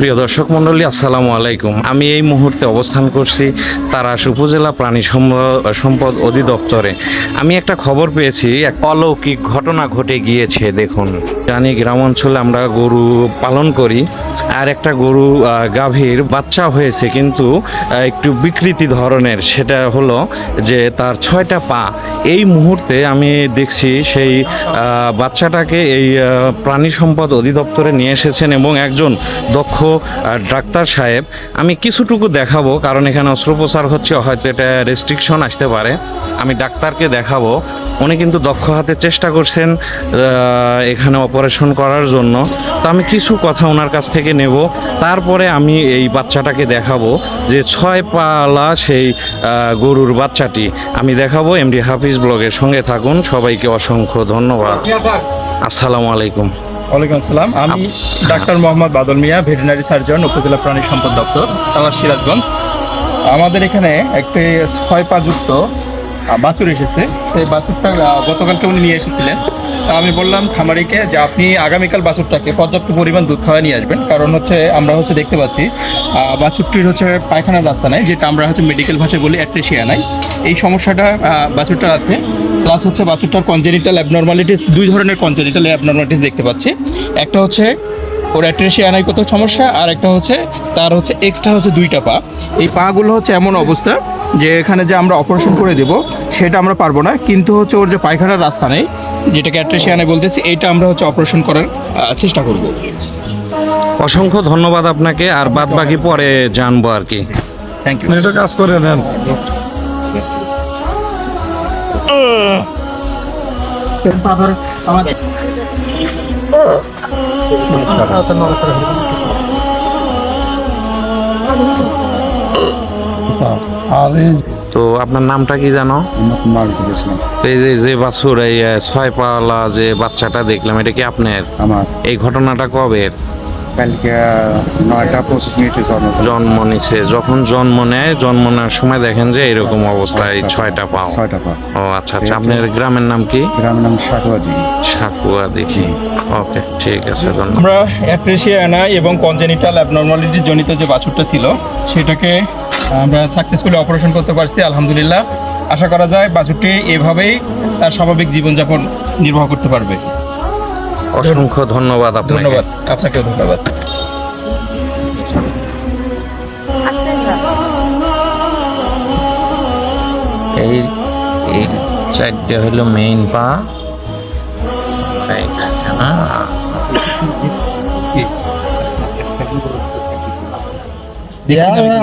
প্রিয় দর্শক মণ্ডলী, আসসালামু আলাইকুম। আমি এই মুহূর্তে অবস্থান করছি তারাস উপজেলা প্রাণী সম্পদ অধিদপ্তরে। আমি একটা খবর পেয়েছি, এক অলৌকিক ঘটনা ঘটে গিয়েছে। দেখুন, জানি গ্রাম অঞ্চলে আমরা গরু পালন করি, আর একটা গরু গাভীর বাচ্চা হয়েছে, কিন্তু একটু বিকৃতি ধরনের। সেটা হলো যে তার 6টা পা। এই মুহূর্তে আমি দেখছি সেই বাচ্চাটাকে এই প্রাণী সম্পদ অধিদপ্তরে নিয়ে এসেছেন এবং একজন দক্ষ ডাক্তার সাহেব। আমি কিছুটুকু দেখাবো, কারণ এখানে অস্ত্রোপচার হচ্ছে, হয়তো এটা রেস্ট্রিকশন আসতে পারে। আমি ডাক্তারকে দেখাবো। উনি কিন্তু দক্ষ হাতে চেষ্টা করছেন এখানে অপারেশন করার জন্য। তো আমি কিছু কথা ওনার কাছ থেকে নেব, তারপরে আমি এই বাচ্চাটাকে দেখাবো, যে 6 পালা সেই গরুর বাচ্চাটি আমি দেখাবো। এমডি হাফিজ ব্লগের সঙ্গে থাকুন। সবাইকে অসংখ্য ধন্যবাদ। আসসালামু আলাইকুম। ওয়ালাইকুম আসসালাম। আমি ডাক্তার মোহাম্মদ বাদল মিয়া, ভেটেরিনারি সার্জন, উপজেলা প্রাণী সম্পদ দপ্তর, তালাশ, সিরাজগঞ্জ। আমাদের এখানে একটি 6 পা যুক্ত বাছুর এসেছে। এই বাছুরটা গতকালকে উনি নিয়ে এসেছিলেন। তা আমি বললাম খামারিকে যে আপনি আগামীকাল বাছুরটাকে পর্যাপ্ত পরিমাণ দুধ খাওয়া নিয়ে আসবেন, কারণ আমরা দেখতে পাচ্ছি বাছুরটির পায়খানার রাস্তা নাই, যেটা আমরা মেডিকেল ভাষায় বলি অ্যাট্রেসিয়া নাই। এই সমস্যাটা বাছুরটার আছে। প্লাস বাছুরটার কনজেনিটাল অ্যাবনর্মালিটিস, 2 ধরনের কনজেনিটাল অ্যাবনর্মালিটিস দেখতে পাচ্ছি। একটা ওর অ্যাট্রেসিয়া আনাইগত সমস্যা, আর একটা তার এক্সট্রা 2টা পা। এই পাগুলো এমন অবস্থা যে এখানে যে আমরা অপারেশন করে দেব সেটা আমরা পারবো না, কিন্তু ওর যে পায়খানার রাস্তা নেই, যেটাকে অ্যাট্রেসিয়া আনাই বলতেছি, এইটা আমরা অপারেশন করার চেষ্টা করব। অসংখ্য ধন্যবাদ আপনাকে, আর বাদ বাকি পরে জানবো আর কি। Thank you. এটা কাজ করে নেন। আর এই তো আপনার নামটা কি জানো? মাছ দিয়েছিলাম এই যে বাছুর, এই 6 পালা যে বাচ্চাটা দেখলাম, এটা কি আপনার? আমার এই ঘটনাটা কবে? কালকে 9:25 জন্ম নিছে। যখন জন্ম নেয়, জন্ম নেওয়ার সময় দেখেন যে এরকম অবস্থায় 6টা পাও। 6টা পা। ও আচ্ছা আচ্ছা। আপনার গ্রামের নাম কি? গ্রামের নাম সাকুয়াদি। সাকুয়া দেখি। ওকে, ঠিক আছে, ধন্যবাদ। আমরা অ্যাট্রেসিয়া আনাই এবং কনজেনিটাল অ্যাবনর্মালিটি জনিত যে বাছুরটা ছিল সেটাকে আমরা সাকসেসফুলি অপারেশন করতে পারছি, আলহামদুলিল্লাহ। আশা করা যায় বাছুরটি এভাবেই তার স্বাভাবিক জীবনযাপন নির্বাহ করতে পারবে। অসংখ্য ধন্যবাদ আপনাকে। ধন্যবাদ, আপনাকেও ধন্যবাদ। এই 4টে হলো মেইন পা।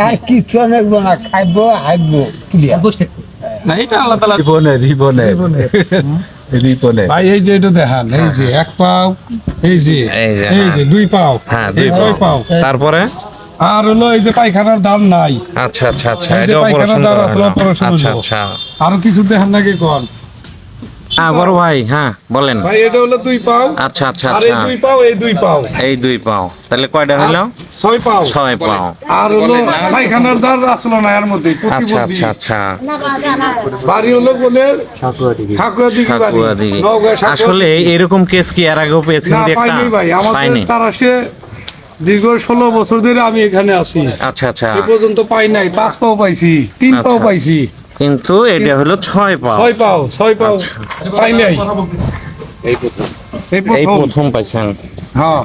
আর কিছু নেবো না, খাইবো হাইবো ক্লিয়ার। না, এটা আল্লাহ তাআলা রিপনে ভাই এই যে এটা দেখান, এই যে 1 পাও, এই যে এই যে, এই যে 2 পাও, হ্যাঁ, এই 2 6 পাও, তারপরে আর এই যে পায়খানার দাম নাই। আচ্ছা আচ্ছা আচ্ছা, এই যে এটা পায়খানা অপারেশন দ্বারা করা হলো। অপারেশন আচ্ছা হলো। আচ্ছা। আরো কিছু দেখান নাকি কোন? হ্যাঁ বড় ভাই, হ্যাঁ বলেন। ভাই এটা 2 পাও, আচ্ছা আচ্ছা আর এই আচ্ছা। 2 পাও, এই 2 পাও, এই 2 পাও, তাহলে কয়টা হলো? 6 পাও। 6 পাও। আর পায়খানার দাম আসলো না এর মধ্যে আচ্ছা প্রতিবন্ধী। আচ্ছা আচ্ছা। বাড়ি বলে ঠাকুয়া দিঘি বাড়ি, সাকুয়া দিঘি। নওগাঁ সাকুয়া আসলে দিঘি। এরকম কেস কি এর আগেও পেয়েছেন? না, একটা পাইনি ভাই। পাইনি। আমাদের তারাশে দীর্ঘ 16 বছর ধরে আমি এখানে আছি, আচ্ছা আচ্ছা। এ পর্যন্ত পাই নাই। 5 পাও পাইছি, 3 পাও আচ্ছা। পাইছি, কিন্তু এটা হলো 6 পাও। 6 পাও পাই নাই। এই প্রথম পাইছেন। হ্যাঁ,